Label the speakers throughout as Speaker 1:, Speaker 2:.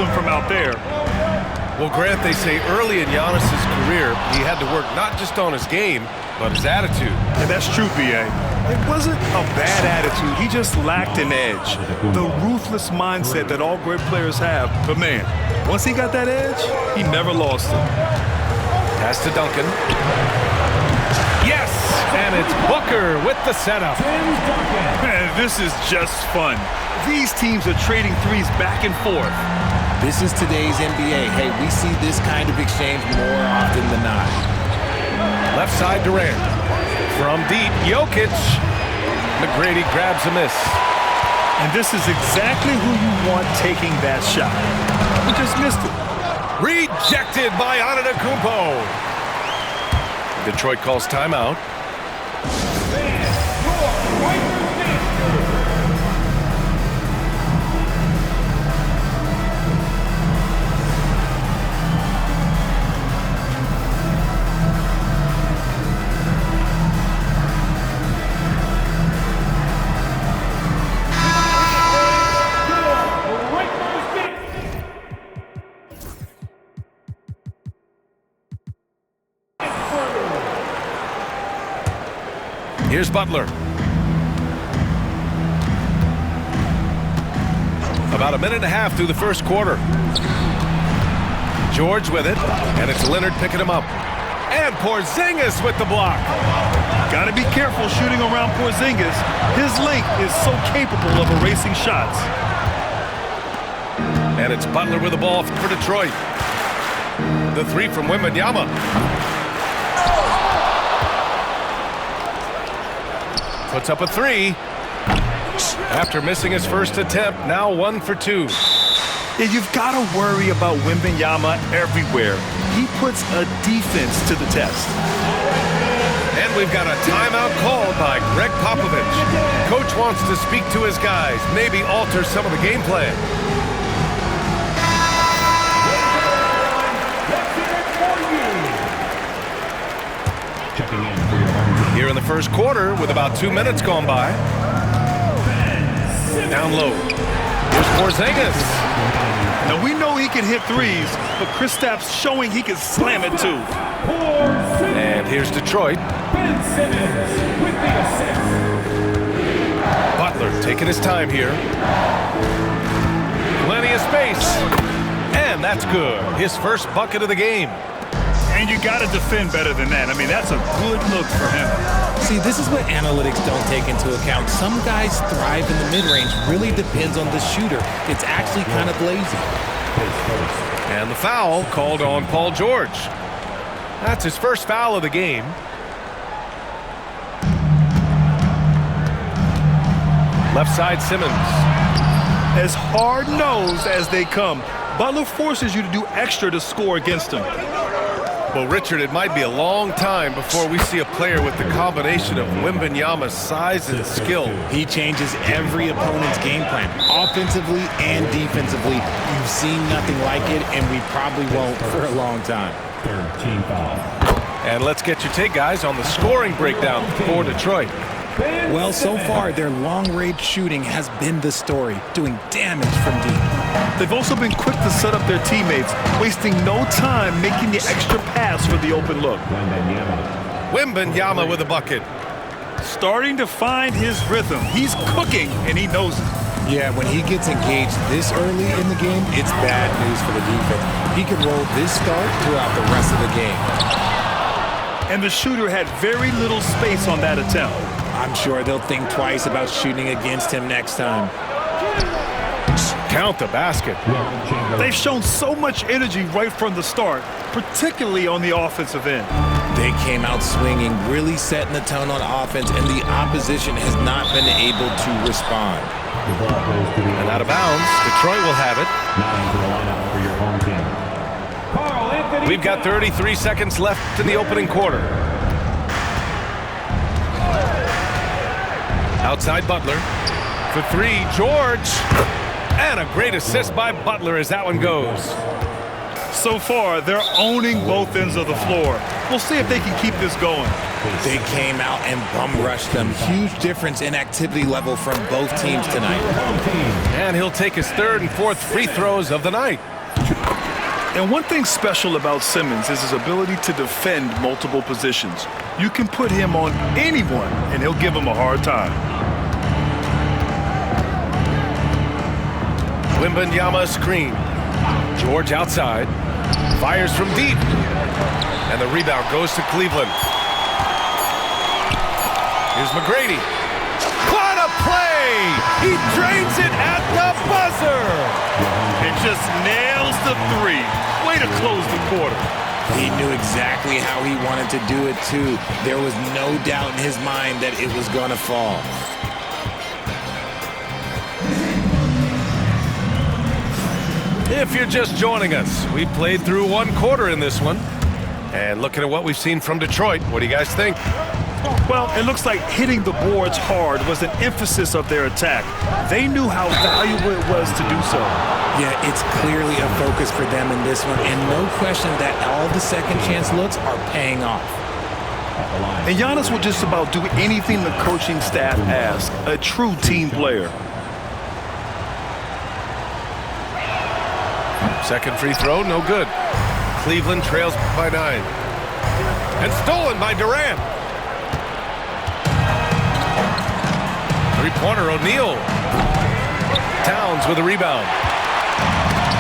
Speaker 1: rhythm from out there.
Speaker 2: Well, Grant, they say early in Giannis's career, he had to work not just on his game, but his attitude.
Speaker 1: And that's true, B.A. It wasn't a bad attitude. He just lacked an edge. The ruthless mindset that all great players have. But, man, once he got that edge, he never lost it.
Speaker 2: Pass to Duncan. Yes! And it's Booker with the setup.
Speaker 1: Man, this is just fun. These teams are trading threes back and forth.
Speaker 3: This is today's NBA. Hey, we see this kind of exchange more often than not.
Speaker 2: Left side, Durant. From deep, Jokic. McGrady grabs a miss.
Speaker 1: And this is exactly who you want taking that shot. He just missed it.
Speaker 2: Rejected by Antetokounmpo. Detroit calls timeout. Here's Butler. About a minute and a half through the first quarter. George with it, and it's Leonard picking him up. And Porzingis with the block.
Speaker 1: Got to be careful shooting around Porzingis. His length is so capable of erasing shots.
Speaker 2: And it's Butler with the ball for Detroit. The three from Wembanyama. Puts up a three. After missing his first attempt, now 1 for 2.
Speaker 1: Yeah, you've got to worry about Wembanyama everywhere. He puts a defense to the test.
Speaker 2: And we've got a timeout called by Greg Popovich. Coach wants to speak to his guys, maybe alter some of the game plan. Here in the first quarter, with about 2 minutes gone by. Down low. Here's Porzingis.
Speaker 1: Now, we know he can hit threes, but Kristaps showing he can slam it too.
Speaker 2: And here's Detroit. Butler taking his time here. Plenty of space. And that's good. His first bucket of the game.
Speaker 1: And you got to defend better than that. I mean, that's a good look for him.
Speaker 3: See, this is what analytics don't take into account. Some guys thrive in the mid-range. Really depends on the shooter. It's actually kind of lazy.
Speaker 2: And the foul called on Paul George. That's his first foul of the game. Left side, Simmons.
Speaker 1: As hard-nosed as they come, Butler forces you to do extra to score against him.
Speaker 2: Well, Richard, it might be a long time before we see a player with the combination of Wembanyama's size and skill.
Speaker 3: He changes every opponent's game plan, offensively and defensively. You've seen nothing like it, and we probably won't for a long time.
Speaker 4: Third team foul.
Speaker 2: And let's get your take, guys, on the scoring breakdown for Detroit.
Speaker 3: Well, so far, their long-range shooting has been the story, doing damage from deep.
Speaker 1: They've also been quick to set up their teammates, wasting no time making the extra pass for the open look.
Speaker 2: Wembanyama with a bucket.
Speaker 1: Starting to find his rhythm. He's cooking, and he knows it.
Speaker 3: Yeah, when he gets engaged this early in the game, it's bad news for the defense. He can roll this start throughout the rest of the game.
Speaker 1: And the shooter had very little space on that attempt.
Speaker 3: I'm sure they'll think twice about shooting against him next time.
Speaker 2: Count the basket.
Speaker 1: They've shown so much energy right from the start, particularly on the offensive end.
Speaker 3: They came out swinging, really setting the tone on offense, and the opposition has not been able to respond.
Speaker 2: And out of bounds, Detroit will have it.
Speaker 4: For your home team.
Speaker 2: We've got 33 seconds left in the opening quarter. Outside Butler. For three, George. And a great assist by Butler as that one goes.
Speaker 1: So far, they're owning both ends of the floor. We'll see if they can keep this going.
Speaker 3: They came out and bum rushed them. Huge difference in activity level from both teams tonight.
Speaker 2: And he'll take his third and fourth free throws of the night.
Speaker 1: And one thing special about Simmons is his ability to defend multiple positions. You can put him on anyone, and he'll give him a hard time.
Speaker 2: Wembanyama screen. George outside. Fires from deep. And the rebound goes to Cleveland. Here's McGrady. What a play! He drains it at the buzzer!
Speaker 1: And just nails the three. Way to close the quarter.
Speaker 3: He knew exactly how he wanted to do it, too. There was no doubt in his mind that it was going to fall.
Speaker 2: If you're just joining us, we played through one quarter in this one. And looking at what we've seen from Detroit, what do you guys think?
Speaker 1: Well, it looks like hitting the boards hard was an emphasis of their attack. They knew how valuable it was to do so.
Speaker 3: Yeah, it's clearly a focus for them in this one, and no question that all the second chance looks are paying off.
Speaker 1: And Giannis will just about do anything the coaching staff asks. A true team player.
Speaker 2: Second free throw, no good. Cleveland trails by 9. And stolen by Durant. Three-pointer, O'Neal. Towns with a rebound.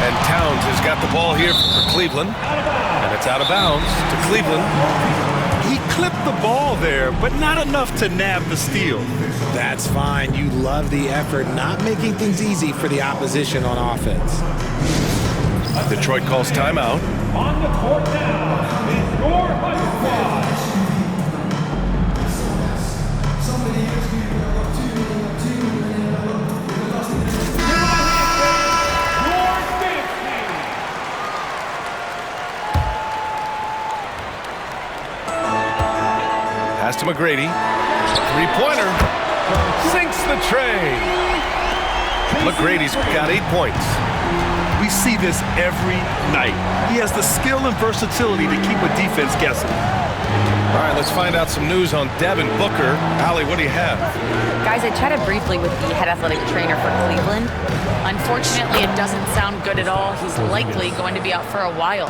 Speaker 2: And Towns has got the ball here for Cleveland. And it's out of bounds to Cleveland.
Speaker 1: He clipped the ball there, but not enough to nab the steal.
Speaker 3: That's fine. You love the effort, not making things easy for the opposition on offense.
Speaker 2: Detroit calls timeout.
Speaker 4: On the court now is your Hunter squad.
Speaker 2: Pass to McGrady. Three-pointer. Sinks the tray. McGrady's got 8 points.
Speaker 1: We see this every night. He has the skill and versatility to keep a defense guessing.
Speaker 2: All right, let's find out some news on Devin Booker. Allie, what do you have?
Speaker 5: Guys, I chatted briefly with the head athletic trainer for Cleveland. Unfortunately, it doesn't sound good at all. He's likely going to be out for a while.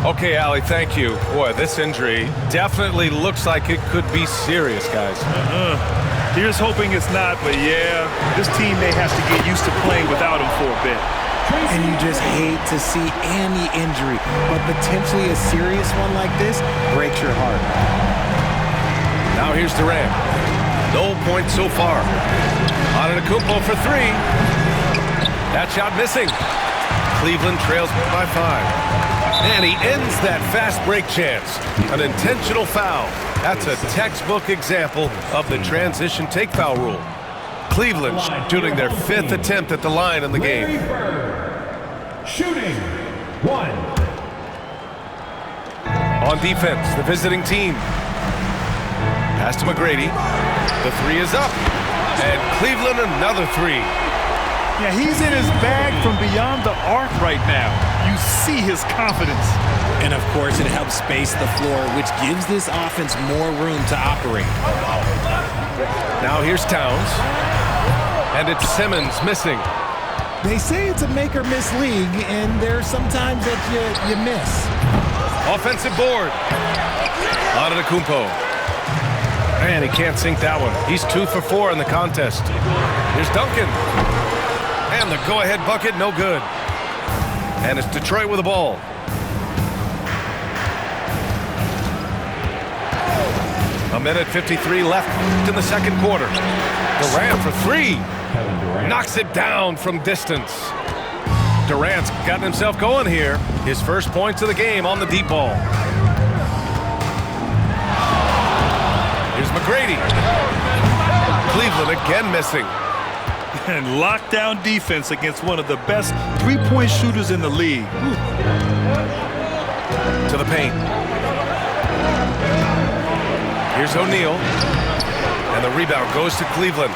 Speaker 2: Okay, Allie, thank you. Boy, this injury definitely looks like it could be serious, guys.
Speaker 1: Here's hoping it's not, but yeah, this team may have to get used to playing without him for a bit.
Speaker 3: And you just hate to see any injury, but potentially a serious one like this breaks your heart.
Speaker 2: Now here's Durant. No points so far. Antetokounmpo for 3. That shot missing. Cleveland trails by 5. And he ends that fast break chance. An intentional foul. That's a textbook example of the transition take foul rule. Cleveland shooting their 5th attempt at the line in the game.
Speaker 4: Shooting 1.
Speaker 2: On defense, the visiting team. Pass to McGrady. The 3 is up. And Cleveland another 3.
Speaker 1: Yeah, he's in his bag from beyond the arc right now. You see his confidence.
Speaker 3: And of course, it helps space the floor, which gives this offense more room to operate.
Speaker 2: Now here's Towns. And it's Simmons missing.
Speaker 3: They say it's a make-or-miss league, and there's sometimes that you miss.
Speaker 2: Offensive board. Antetokounmpo. Man, he can't sink that one. He's 2 for 4 in the contest. Here's Duncan. And the go-ahead bucket, no good. And it's Detroit with the ball. A minute 53 left in the second quarter. Durant for 3. Knocks it down from distance. Durant's gotten himself going here. His first points of the game on the deep ball. Here's McGrady. Cleveland again missing.
Speaker 1: And lockdown defense against one of the best three-point shooters in the league.
Speaker 2: To the paint. Here's O'Neal. And the rebound goes to Cleveland.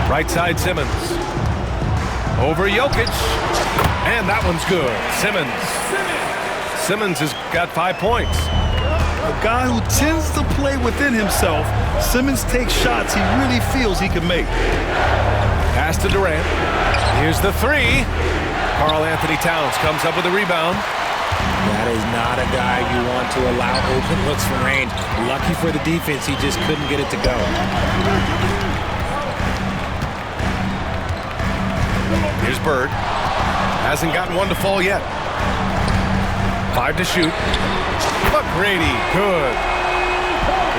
Speaker 2: Right side Simmons. Over Jokic. And that one's good. Simmons has got 5 points.
Speaker 1: A guy who tends to play within himself, Simmons takes shots he really feels he can make.
Speaker 2: Pass to Durant. Here's the three. Karl Anthony Towns comes up with a rebound.
Speaker 3: That is not a guy you want to allow open looks from range. Lucky for the defense, he just couldn't get it to go.
Speaker 2: Here's Bird. Hasn't gotten one to fall yet. 5 to shoot. McGrady, good.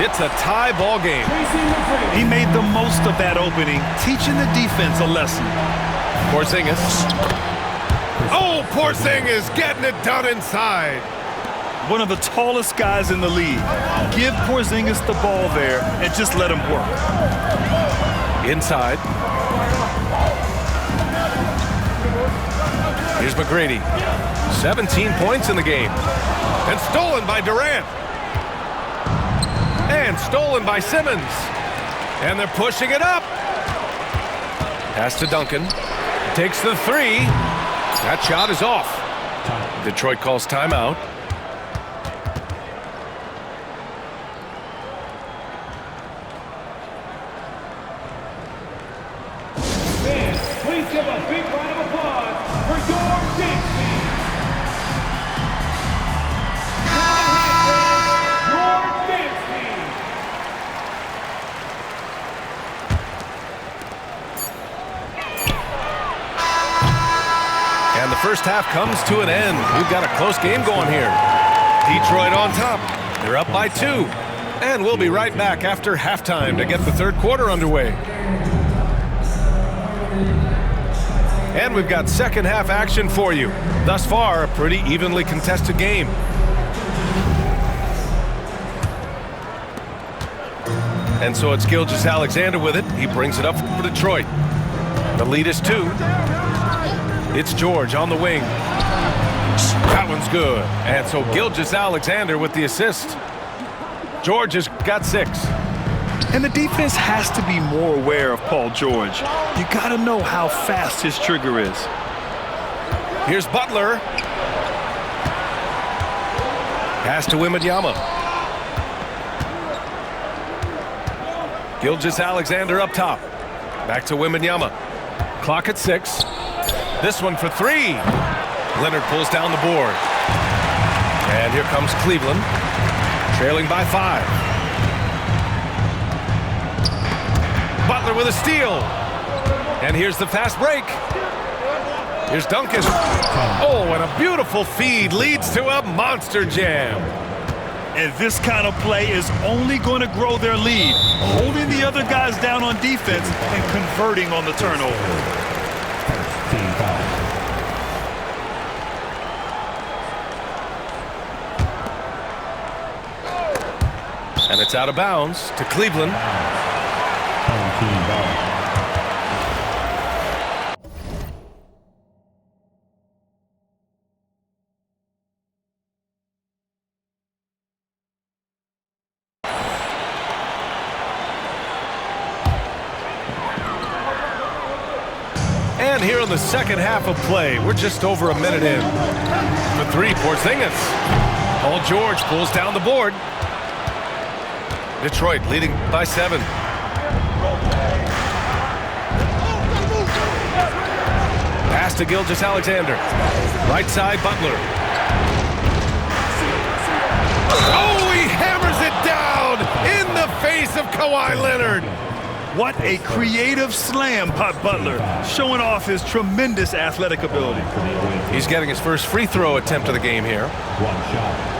Speaker 2: It's a tie ball game.
Speaker 1: He made the most of that opening, teaching the defense a lesson.
Speaker 2: Porzingis. Oh, Porzingis getting it done inside.
Speaker 1: One of the tallest guys in the league. Give Porzingis the ball there and just let him work.
Speaker 2: Inside. Here's McGrady. 17 points in the game. And stolen by Durant. And stolen by Simmons. And they're pushing it up. Pass to Duncan. Takes the three. That shot is off. Detroit calls timeout.
Speaker 4: Fans, please give a big round of applause for your dance team. Your dance team.
Speaker 2: And the first half comes to an end. We've got a close game going here. Detroit on top. They're up by 2. And we'll be right back after halftime to get the third quarter underway. And we've got second half action for you. Thus far, a pretty evenly contested game. And so it's Gilgeous-Alexander with it. He brings it up for Detroit. The lead is 2. It's George on the wing. That one's good. And so Gilgeous-Alexander with the assist. George has got 6.
Speaker 1: And the defense has to be more aware of Paul George. You got to know how fast his trigger is.
Speaker 2: Here's Butler. Pass to Wembanyama. Gilgeous-Alexander up top. Back to Wembanyama. Clock at 6. This one for 3. Leonard pulls down the board. And here comes Cleveland, trailing by 5. Butler with a steal. And here's the fast break. Here's Duncan. Oh, and a beautiful feed leads to a monster jam.
Speaker 1: And this kind of play is only going to grow their lead, holding the other guys down on defense and converting on the turnover.
Speaker 2: And it's out of bounds to Cleveland. And here in the second half of play, we're just over a minute in. The 3, Porzingis. Paul George pulls down the board. Detroit leading by 7. Pass to Gilgeous-Alexander. Right side, Butler. Oh, he hammers it down in the face of Kawhi Leonard.
Speaker 1: What a creative slam by Butler, showing off his tremendous athletic ability.
Speaker 2: He's getting his first free throw attempt of the game here.
Speaker 4: 1 shot.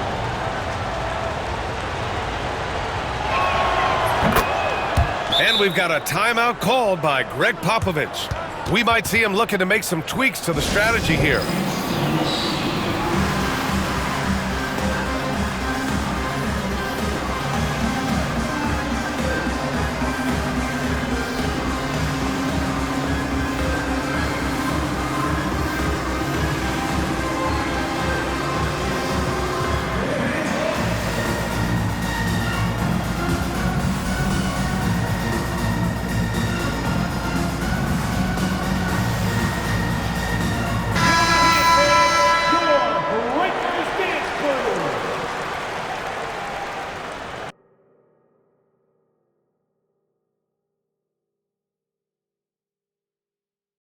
Speaker 2: And we've got a timeout called by Greg Popovich. We might see him looking to make some tweaks to the strategy here.